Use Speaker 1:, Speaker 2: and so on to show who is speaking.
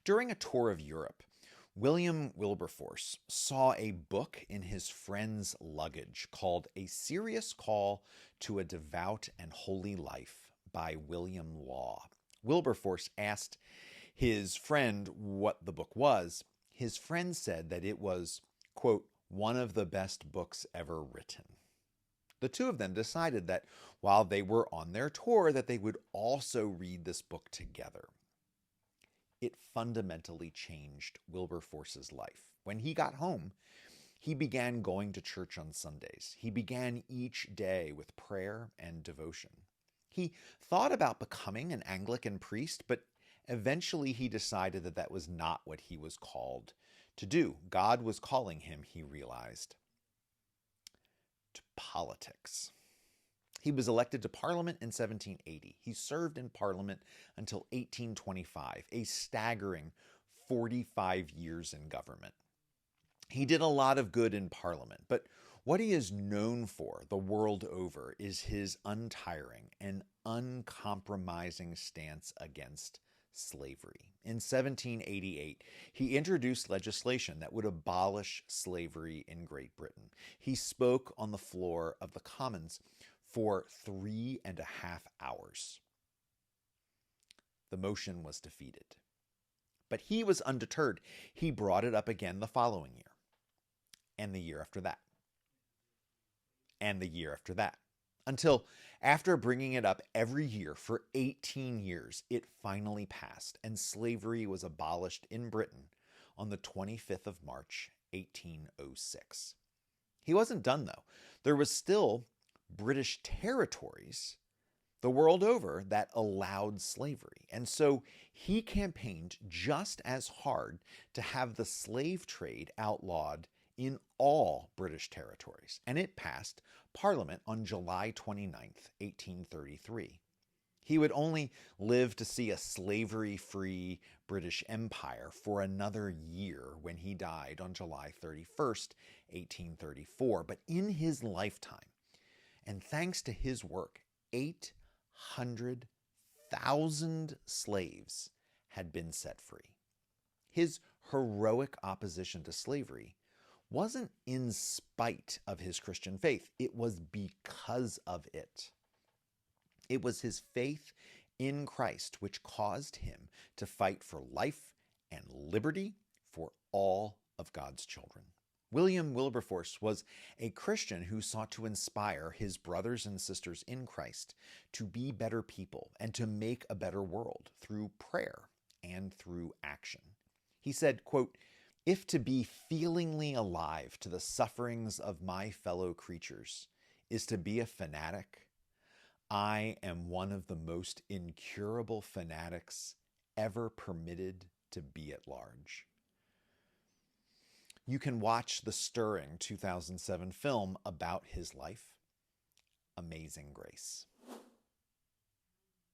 Speaker 1: During a tour of Europe, William Wilberforce saw a book in his friend's luggage called A Serious Call to a Devout and Holy Life by William Law. Wilberforce asked his friend what the book was. His friend said that it was, quote, one of the best books ever written. The two of them decided that while they were on their tour, that they would also read this book together. It fundamentally changed Wilberforce's life. When he got home, he began going to church on Sundays. He began each day with prayer and devotion. He thought about becoming an Anglican priest, but eventually he decided that that was not what he was called to do. God was calling him, he realized, to politics. He was elected to Parliament in 1780. He served in Parliament until 1825, a staggering 45 years in government. He did a lot of good in Parliament, but what he is known for the world over is his untiring and uncompromising stance against slavery. In 1788, he introduced legislation that would abolish slavery in Great Britain. He spoke on the floor of the Commons for 3.5 hours. The motion was defeated. But he was undeterred. He brought it up again the following year, and the year after that, and the year after that, until after bringing it up every year for 18 years, it finally passed, and slavery was abolished in Britain on the 25th of March, 1806. He wasn't done, though. There was still British territories the world over that allowed slavery. And so he campaigned just as hard to have the slave trade outlawed in all British territories. And it passed Parliament on July 29th, 1833. He would only live to see a slavery-free British Empire for another year when he died on July 31st, 1834. But in his lifetime, and thanks to his work, 800,000 slaves had been set free. His heroic opposition to slavery wasn't in spite of his Christian faith. It was because of it. It was his faith in Christ which caused him to fight for life and liberty for all of God's children. William Wilberforce was a Christian who sought to inspire his brothers and sisters in Christ to be better people and to make a better world through prayer and through action. He said, quote, "If to be feelingly alive to the sufferings of my fellow creatures is to be a fanatic, I am one of the most incurable fanatics ever permitted to be at large." You can watch the stirring 2007 film about his life, Amazing Grace.